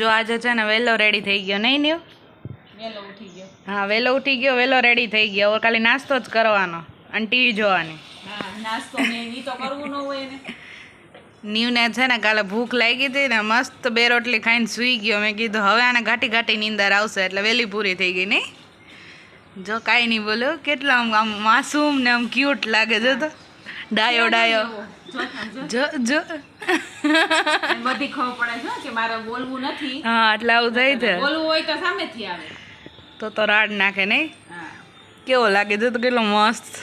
જો આજે છે ને વહેલો રેડી થઈ ગયો નહીં ન્યુ વેલો ઉઠી ગયો. હા વહેલો ઉઠી ગયો વહેલો રેડી થઈ ગયો હવે ખાલી નાસ્તો જ કરવાનો અને ટીવી જોવાની હા નાસ્તો ને ઈ તો કરવું ન હોય ને. ન્યુને છે ને કાલે ભૂખ લાગી હતી ને મસ્ત બે રોટલી ખાઈને સૂઈ ગયો મેં કીધું હવે આને ઘાટી ઘાટી નીંદર આવશે એટલે વહેલી પૂરી થઈ ગઈ નહીં જો કાંઈ નહીં બોલો કેટલા આમ માસૂમ ને આમ ક્યુટ લાગે જો તો ડાયો ડાયો જો જો બધી ખબર પડે છે કે મારે બોલવું નથી. હા એટલે આવું થઈ છે બોલવું હોય તો સામેથી આવે. તો રાડ નાખે નહીં હા કેવો લાગે જો તો કેટલો મસ્ત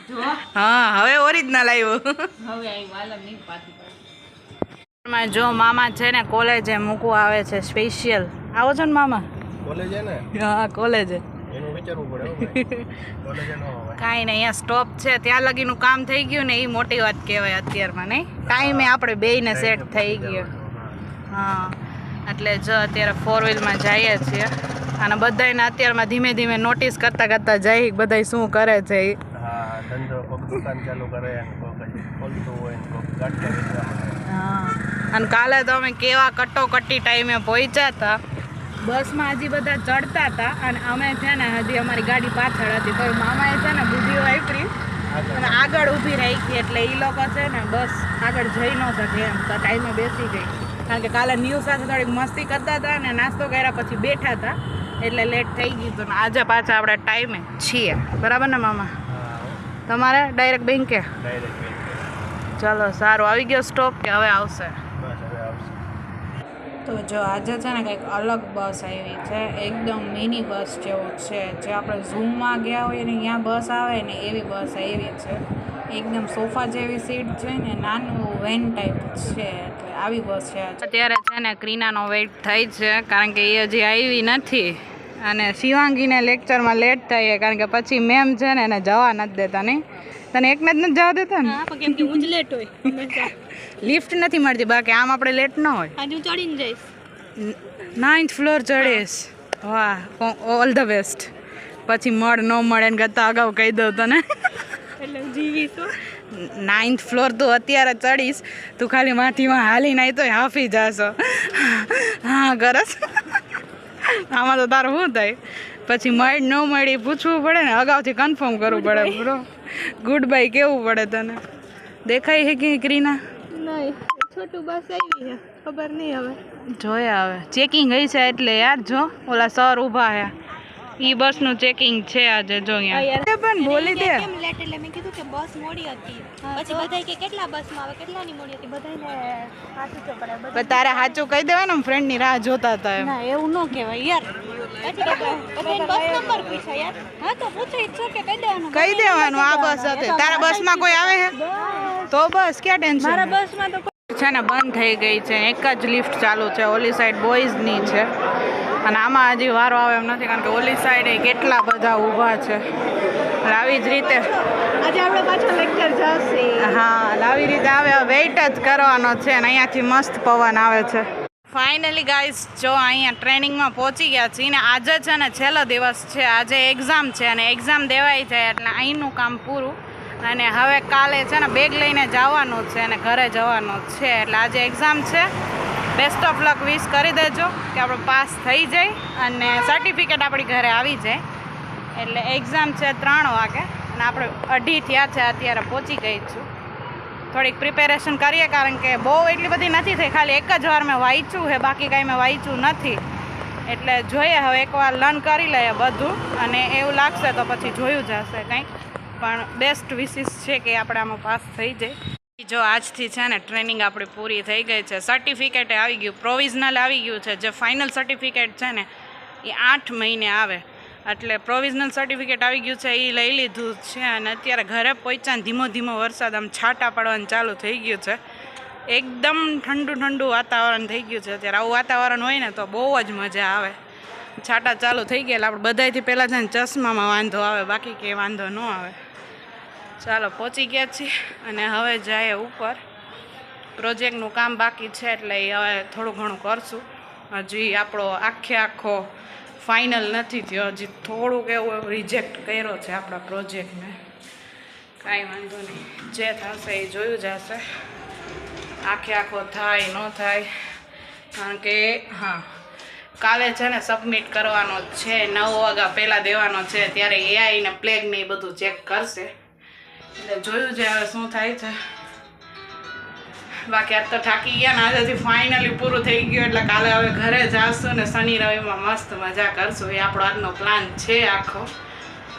જો હા હવે ઓરિજિનલ આવ્યો હવે આવી વાલમ નહીં પાછી. જો મામા છે ને કોલેજે મૂકવા આવે છે સ્પેશિયલ આવો છો ને મામા કોલેજ હે ને હા કોલેજે એનું વિચારવું પડે હો ભાઈ કોલેજ ન હોય કાંઈ નહીં અહીંયા સ્ટોપ છે ત્યાં લગીનું કામ થઈ ગયું ને એ મોટી વાત કહેવાય અત્યારમાં નહીં ટાઈમે આપણે બેયને સેટ થઈ ગયો હા એટલે જો અત્યારે 4 વ્હીલમાં જઈએ છીએ અને બધાને અત્યારમાં ધીમે ધીમે નોટિસ કરતાં કરતાં જઈ બધા શું કરે છે એ હા ધંધો કોક દુકાન ચાલુ કરે ને કોક ખોલતું હોય ને કોક ગાંઠિયા વેચવા માંડે. હા અને કાલે તો અમે કેવા કટોકટી ટાઈમે પહોંચ્યા હતા બસમાં હજી બધા ચડતા હતા અને અમે છે ને હજી અમારી ગાડી પાછળ હતી તો મામાએ છે ને બુદ્ધિઓ વાપરી અને આગળ ઊભી રાખી એટલે એ લોકો છે ને બસ આગળ જઈ ન શકે એમ તો ટાઈમે બેસી ગઈ કારણ કે કાલે ન્યૂ સાથે થોડીક મસ્તી કરતા હતા ને નાસ્તો કર્યા પછી બેઠા હતા એટલે લેટ થઈ ગયું હતું ને આજે પાછા આપણે ટાઈમે છીએ બરાબર ને મામા તમારે ડાયરેક્ટ બેંકે ડાયરેક્ટ ચાલો સારું આવી ગયો સ્ટોપ કે હવે આવશે બસ હવે આવશે. તો જો આજે છે ને કંઈક અલગ બસ આવી છે એકદમ મિની બસ જેવો છે જે આપણે ઝૂમમાં ગયા હોય ને ત્યાં બસ આવે ને એવી બસ આવી છે એકદમ સોફા જેવી સીટ છે ને નાનું વેન ટાઈપ છે એટલે આવી બસ છે અત્યારે છે ને ક્રીનાનો વેઇટ થાય છે કારણ કે એ હજી આવી નથી અને શિવાંગીને લેક્ચરમાં લેટ થાય કારણ કે પછી મેમ છે ને એને જવા નથી દેતા નહીં તને એકને જ નથી જવા દેતા ને કેમ કે હું જ લેટ હોય હંમેશા. લિફ્ટ નથી મળતી બાકી આમ આપણે લેટ ન હોય આજે હું ચડીને જઈશ. 9th ફ્લોર ચડીશ વાહ ઓલ ધ બેસ્ટ પછી મળે ન મળે ને કરતાં અગાઉ કહી દઉં તને એટલે જીવીશું. 9th ફ્લોર તું અત્યારે ચડીશ તું ખાલી માથીમાં હાલી નાઈ તો હાફી જાશો હા ગરસ આમાં તો તારું શું થાય પછી મળી ન મળી પૂછવું પડે ને અગાઉથી કન્ફર્મ કરવું પડે બ્રો ગુડ બાય કેવું પડે તને દેખાય છે કે ક્રીના નહીં છોટું બસ આવી છે ખબર નહીં હવે જોયા હવે ચેકિંગ હઈ છે એટલે યાર જો ઓલા સર ઊભા છે ઈ બસનું ચેકિંગ છે આજે જો અહીંયા પણ બોલી દે કેમ લેટ એટલે મેં કીધું કે બસ મોડી હતી પછી બધાય કે કેટલા બસમાં આવે કેટલાની મોડી હતી બધાને સાચું તો પડે પણ તારે સાચું કહી દેવાનું ફ્રેન્ડની રાહ જોતા હતા એમ ના એવું ન કહેવાય યાર પછી બધાને બસ નંબર પૂછ્યા યાર હા તો પૂછો ઈચ્છો કે કહી દેવાનું કહી દેવાનું આ બસ હતી તારા બસમાં કોઈ આવે છે તો બસ ક્યાં ટેન્શન મારા બસમાં તો છે ને બંધ થઈ ગઈ છે એક જ લિફ્ટ ચાલુ છે ઓલી સાઈડ બોયઝની છે અને આમાં હજી વારો આવે એમ નથી કારણ કે ઓલી સાઈડે કેટલા બધા ઊભા છે એટલે આવી જ રીતે આજે આપણે પાછો લેક્ચર જશે હા આવી રીતે આવે વેઇટ જ કરવાનો છે અને અહીંયાથી મસ્ત પવન આવે છે ફાઇનલી ગાઈસ જો અહીંયા ટ્રેનિંગમાં પહોંચી ગયા છીએ ને આજે છે ને છેલ્લો દિવસ છે આજે એક્ઝામ છે અને એક્ઝામ દેવાઈ જાય એટલે અહીંનું કામ પૂરું અને હવે કાલે છે ને બેગ લઈને જવાનું છે અને ઘરે જવાનું છે એટલે આજે એક્ઝામ છે બેસ્ટ ઓફ લક વિશ કરી દેજો કે આપણે પાસ થઈ જાય અને સર્ટિફિકેટ આપણી ઘરે આવી જાય એટલે એક્ઝામ છે 3 વાગે અને આપણે 2:30 થયા છે અત્યારે પહોંચી ગઈ છું થોડીક પ્રિપેરેશન કરીએ કારણ કે બહુ એટલી બધી નથી થઈ ખાલી એક જ વાર મેં વાંચ્યું છે બાકી કાંઈ મેં વાંચ્યું નથી એટલે જોઈએ હવે એકવાર લર્ન કરી લઈએ બધું અને એવું લાગશે તો પછી જોયું જશે કંઈક પણ બેસ્ટ વિશિસ છે કે આપણે આમાં પાસ થઈ જાય જો આજથી છે ને ટ્રેનિંગ આપણી પૂરી થઈ ગઈ છે સર્ટિફિકેટ આવી ગયું પ્રોવિઝનલ આવી ગયું છે જે ફાઇનલ સર્ટિફિકેટ છે ને એ 8 મહિને આવે એટલે પ્રોવિઝનલ સર્ટિફિકેટ આવી ગયું છે એ લઈ લીધું છે અને અત્યારે ઘરે પહોંચ્યા ધીમો ધીમો વરસાદ આમ છાંટા પડવાનું ચાલુ થઈ ગયું છે એકદમ ઠંડુ ઠંડુ વાતાવરણ થઈ ગયું છે અત્યારે આવું વાતાવરણ હોય ને તો બહુ જ મજા આવે છાંટા ચાલુ થઈ ગયા આપણે બધાથી પહેલાં છે ને ચશ્મામાં વાંધો આવે બાકી કંઈ વાંધો ન આવે ચાલો પહોંચી ગયા છીએ અને હવે જાય ઉપર પ્રોજેક્ટનું કામ બાકી છે એટલે એ હવે થોડું ઘણું કરશું હજી આપણો આખો ફાઇનલ નથી થયો હજી થોડુંક એવું રિજેક્ટ કર્યો છે આપણા પ્રોજેક્ટને કાંઈ વાંધો નહીં જે થશે એ જોયું જશે આખો થાય ન થાય કારણ કે હા કાલે છે ને સબમિટ કરવાનો જ છે, 9 વાગ્યા પહેલાં દેવાનો છે. ત્યારે એઆઈ ને પ્લેગ ને એ બધું ચેક કરશે, એટલે જોયું છે હવે શું થાય છે. બાકી આજ તો થાકી ગયા ને આજેથી ફાઇનલી પૂરું થઈ ગયું, એટલે કાલે હવે ઘરે જાશું ને શનિ રવિમાં મસ્ત મજા કરશું. એ આપણો આજનો પ્લાન છે આખો.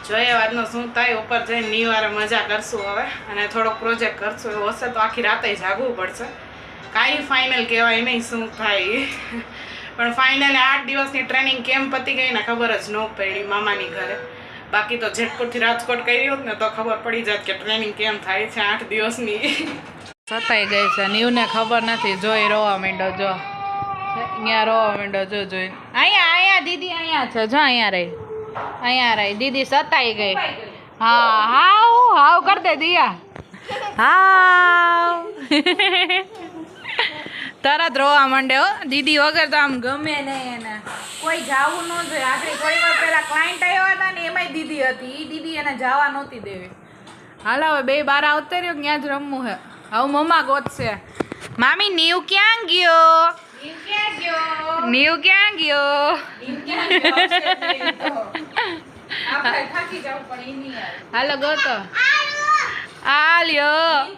જોઈએ આજનો શું થાય. ઉપર જઈને નિવારે મજા કરશું હવે, અને થોડોક પ્રોજેક્ટ કરશું. એવું હશે તો આખી રાતે જાગવું પડશે. કાંઈ ફાઇનલ કહેવાય નહીં શું થાય. પણ ફાઇનલી 8 દિવસની ટ્રેનિંગ કેમ પતી ગઈ ને ખબર જ ન પડી મામાની ઘરે. બાકી તો જેતપુરથી રાજકોટ કરી હોત ને તો ખબર પડી જાત કે ટ્રેનિંગ કેમ થાય છે 8 દિવસની. સતાઈ ગઈ છે, નીવને ખબર નથી. જોઈ રોવા માંડો, જો અહીંયા રોવા માંડો, જો જોઈને. અહીંયા દીદી અહીંયા છે, જો અહીંયા રહી દીદી. સતાઈ ગઈ. હા હાવ કર દે દિયા, હાવ. તરત રોવા માંડે હો દીદી વગર તો આમ ગમે નહીં એને. કોઈ જાવું ન જોઈએ. આપણે થોડી વાર પહેલા ક્લાયન્ટ આવ્યા હતા ને એમાંય દીદી હતી. એ દીદી એને જવા નહોતી દેવી. હાલ હવે 2 બાર આવતે રહ્યો, ત્યાં જ રમવું હે. હવે મમ્મા ગોતશે. મામી નીવ ક્યાં ગયો? નીવ ક્યાં ગયો? હાલો ગોતો. આલ્યો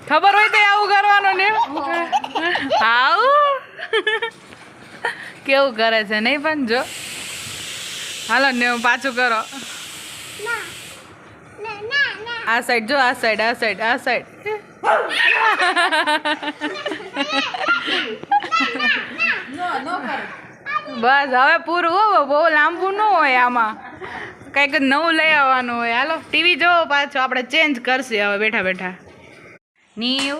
ખબર હોય તો આવું કરવાનું ને. આવું કેવું કરે છે નહીં પણ જો. હાલો ને પાછું કરો. આ સાઈડ જો, આ સાઈડ. બસ હવે પૂરું હો, બહુ લાંબુ ન હોય આમાં. કંઈક નવું લઈ આવવાનું હોય. હાલો ટીવી જોવો પાછો, આપણે ચેન્જ કરશે હવે બેઠા બેઠા. નીવ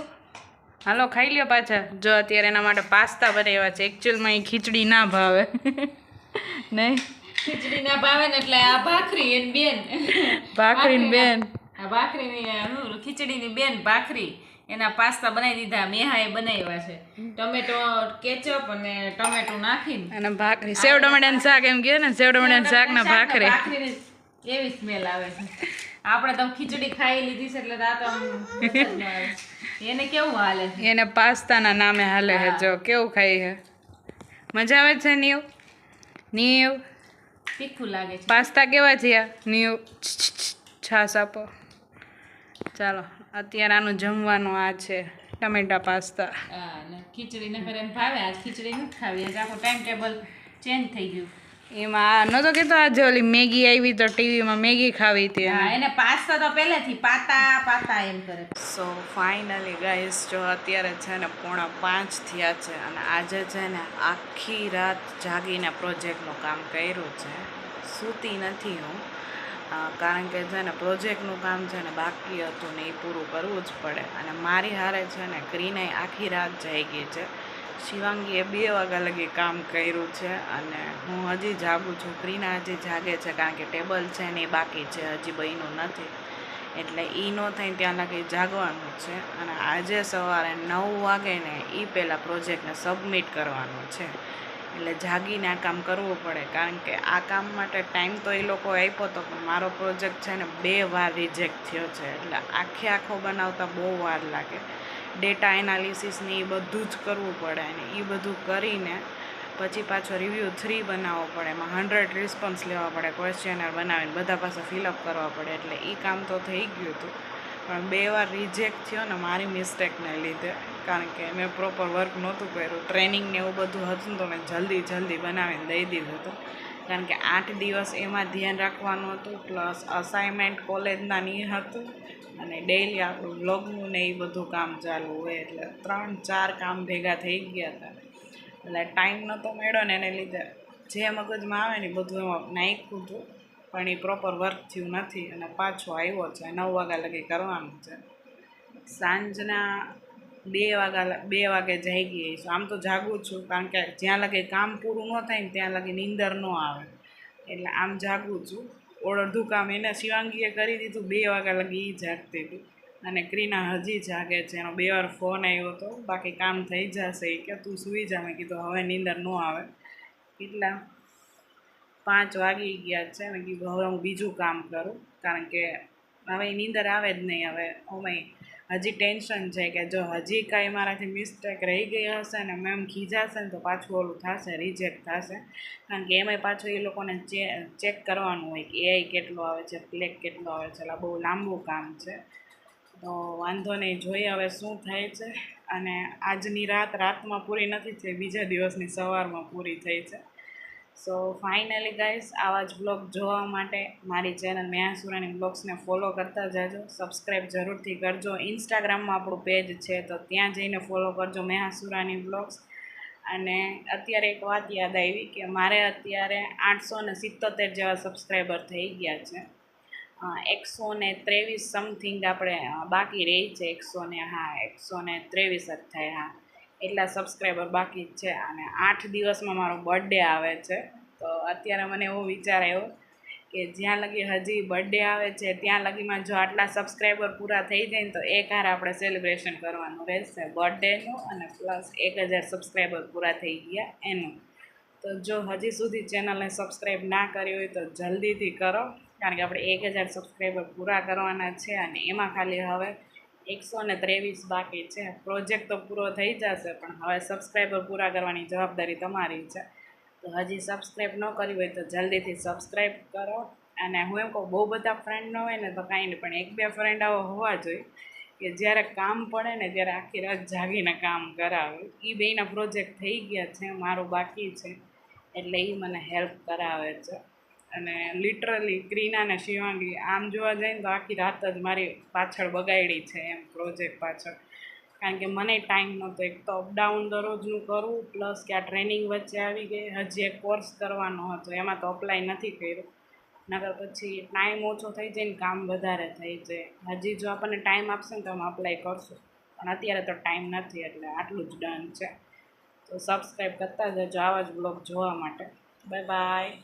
હાલો ખાઈ લ્યો પાછા. જો અત્યારે એના માટે પાસ્તા બનાવ્યા છે. એકચ્યુઅલમાં એ ખીચડી ના ભાવે નહીં, ખીચડી ના ભાવે ને એટલે આ ભાખરી એની બેન, ભાખરીની બેન, આ ભાખરીની ખીચડીની બેન ભાખરી એના પાસ્તા બનાવી દીધા. મેહાએ બનાવ્યા છે, ટમેટો કેચઅપ અને ટમેટો નાખીને. અને ભાખરી સેવ ટમેટાનું શાક એમ કહે ને, સેવ ટમેટાનું શાક ને ભાખરી. ભાખરીની એવી સ્મેલ આવે છે. આપણે તો ખીચડી ખાઈ લીધી છે એટલે આ તો આમ એને કેવું હાલે છે? એને પાસ્તાના નામે હાલે છે. જો કેવું ખાઈ છે, મજા આવે છે. નીવ તીખું લાગે છે. પાસ્તા કેવા છે નીવ? છાસ આપો. ચાલો અત્યારે આનું જમવાનું આ છે ટમેટા પાસ્તા. હા ને ખીચડી ન કરે એમ ભાવે. આજ ખીચડી નથી ખાવી, આજ આખું ટાઈમ ટેબલ ચેન્જ થઈ ગયું. એમાં નતો કેતો આજે ઓલી મેગી આવી તો ટીવીમાં મેગી ખાવી હતી. હા એને પાસ્તા તો પહેલેથી પાતા એમ કરે. સો ફાઇનલી ગાઈસ જો અત્યારે છે ને 4:45 થયા છે, અને આજે છે ને આખી રાત જાગીને પ્રોજેક્ટનું કામ કર્યું છે. સૂતી નથી હું, કારણ કે છે ને પ્રોજેક્ટનું કામ છે ને બાકી હતું ને એ પૂરું કરવું જ પડે. અને મારી હારે છે ને ક્રીનાએ આખી રાત જાગી છે. શિવાંગીએ 2 વાગ્યા લગી કામ કર્યું છે, અને હું હજી જાગું છું. ક્રીના હજી જાગે છે કારણ કે ટેબલ છે ને એ બાકી છે, હજી બન્યું નથી. એટલે એ ન થાય ત્યાં લગી જાગવાનું છે. અને આજે સવારે 9 વાગે ને એ પહેલાં પ્રોજેક્ટને સબમિટ કરવાનો છે. એટલે જાગીને આ કામ કરવું પડે, કારણ કે આ કામ માટે ટાઈમ તો એ લોકો આપ્યો હતો, પણ મારો પ્રોજેક્ટ છે ને 2 વાર રિજેક્ટ થયો છે. એટલે આખો બનાવતા બહુ વાર લાગે. ડેટા એનાલિસિસ ને એ બધું જ કરવું પડે, અને એ બધું કરીને પછી પાછો રિવ્યૂ 3 બનાવવો પડે. એમાં 100 રિસ્પોન્સ લેવા પડે, ક્વેશ્ચનર બનાવીને બધા પાસે ફિલઅપ કરવા પડે. એટલે એ કામ તો થઈ ગયું હતું, પણ 2 વાર રિજેક્ટ થયો ને મારી મિસ્ટેકને લીધે, કારણ કે મેં પ્રોપર વર્ક નહોતું કર્યું. ટ્રેનિંગ ને એવું બધું હતું તો મેં જલ્દી બનાવીને દઈ દીધું હતું, કારણ કે 8 દિવસ એમાં ધ્યાન રાખવાનું હતું. પ્લસ અસાઇનમેન્ટ કોલેજના નહીં હતું, અને ડેઈલી આપણું બ્લોગનું ને એ બધું કામ ચાલુ હોય. એટલે 3-4 કામ ભેગા થઈ ગયા હતા. એટલે ટાઈમ નહોતો મળ્યો ને એને લીધે જે મગજમાં આવે ને બધું એમાં નાખ્યું હતું, પણ એ પ્રોપર વર્ક થયું નથી. અને પાછો આવ્યો છે. 9 વાગ્યા લગી કરવાનું છે. સાંજના 2 વાગે જાગી છું. આમ તો જાગું છું, કારણ કે જ્યાં લગી કામ પૂરું ન થાય ને ત્યાં લગી નીંદર ન આવે. એટલે આમ જાગું છું. અડધું કામ એને શિવાંગીએ કરી દીધું. 2 વાગ્યા લગી એ જાગતી હતી, અને ક્રીના હજી જાગે છે. એનો 2 વાર ફોન આવ્યો હતો, બાકી કામ થઈ જશે. એ કે તું સૂઈ જા. મેં કીધું હવે નીંદર ન આવે. કેટલા 5 વાગી ગયા છે. મેં કીધું હવે હું બીજું કામ કરું, કારણ કે હવે નીંદર આવે જ નહીં. હવે હજી ટેન્શન છે કે જો હજી કાંઈ મારાથી મિસ્ટેક રહી ગઈ હશે ને મેમ ખીજાશે ને તો પાછું ઓલું થશે, રિજેક્ટ થશે. કારણ કે એમાંય પાછું એ લોકોને ચેક કરવાનું હોય કે એઆઈ કેટલો આવે છે, ક્લેક કેટલો આવે છે. એટલે બહુ લાંબુ કામ છે. તો વાંધો નહીં, જોઈએ હવે શું થાય છે. અને આજની રાતમાં પૂરી નથી થઈ, બીજા દિવસની સવારમાં પૂરી થઈ છે. સો ફાઇનલી ગાઈસ, આવા જ બ્લોગ જોવા માટે મારી ચેનલ મેહાસુરાની બ્લોગ્સને ફોલો કરતા જાજો, સબસ્ક્રાઈબ જરૂરથી કરજો. ઇન્સ્ટાગ્રામમાં આપણું પેજ છે તો ત્યાં જઈને ફોલો કરજો મેહાસુરાની બ્લોગ્સ. અને અત્યારે એક વાત યાદ આવી કે મારે અત્યારે 877 જેવા સબસ્ક્રાઈબર થઈ ગયા છે. 123 સમથિંગ આપણે બાકી રહી છે. 123 જ થાય. હા, એટલા સબસ્ક્રાઈબર બાકી જ છે. અને 8 દિવસમાં મારો બર્થડે આવે છે. તો અત્યારે મને એવો વિચાર આવ્યો કે જ્યાં લગી હજી બર્થડે આવે છે ત્યાં લગીમાં જો આટલા સબસ્ક્રાઈબર પૂરા થઈ જાય ને તો એક હાર આપણે સેલિબ્રેશન કરવાનું રહેશે બર્થડેનું, અને પ્લસ 1000 સબસ્ક્રાઈબર પૂરા થઈ ગયા એનું. તો જો હજી સુધી ચેનલને સબસ્ક્રાઈબ ના કરી હોય તો જલ્દીથી કરો, કારણ કે આપણે 1000 સબસ્ક્રાઈબર પૂરા કરવાના છે. અને એમાં ખાલી હવે 123 બાકી છે. પ્રોજેક્ટ તો પૂરો થઈ જશે, પણ હવે સબસ્ક્રાઈબર પૂરા કરવાની જવાબદારી તમારી છે. તો હજી સબસ્ક્રાઈબ ન કરી હોય તો જલ્દીથી સબસ્ક્રાઈબ કરો. અને હું એમ કહું, બહુ બધા ફ્રેન્ડ ન હોય ને તો કાંઈ નહીં, પણ 1-2 ફ્રેન્ડ આવો હોવા જોઈએ કે જ્યારે કામ પડે ને ત્યારે આખી રાત જાગીને કામ કરાવે. એ બેયના પ્રોજેક્ટ થઈ ગયા છે, મારું બાકી છે, એટલે એ મને હેલ્પ કરાવે છે. અને લિટરલી ક્રીના અને શિવાંગી આમ જોવા જઈએ ને તો આખી રાત જ મારી પાછળ બગાડી છે એમ, પ્રોજેક્ટ પાછળ. કારણ કે મને ટાઈમ નહોતો, એક તો અપડાઉન દરરોજનું કરવું, પ્લસ કે આ ટ્રેનિંગ વચ્ચે આવી ગઈ. હજી એક કોર્સ કરવાનો હતો, એમાં તો અપ્લાય નથી કર્યું. નકર પછી ટાઈમ ઓછો થઈ જાય ને કામ વધારે થઈ જાય. હજી જો આપણને ટાઈમ આપશે ને તો અમે અપ્લાય કરશું, પણ અત્યારે તો ટાઈમ નથી, એટલે આટલું જ ડન છે. તો સબસ્ક્રાઈબ કરતા જજો આવા જ બ્લોગ જોવા માટે. Bye bye.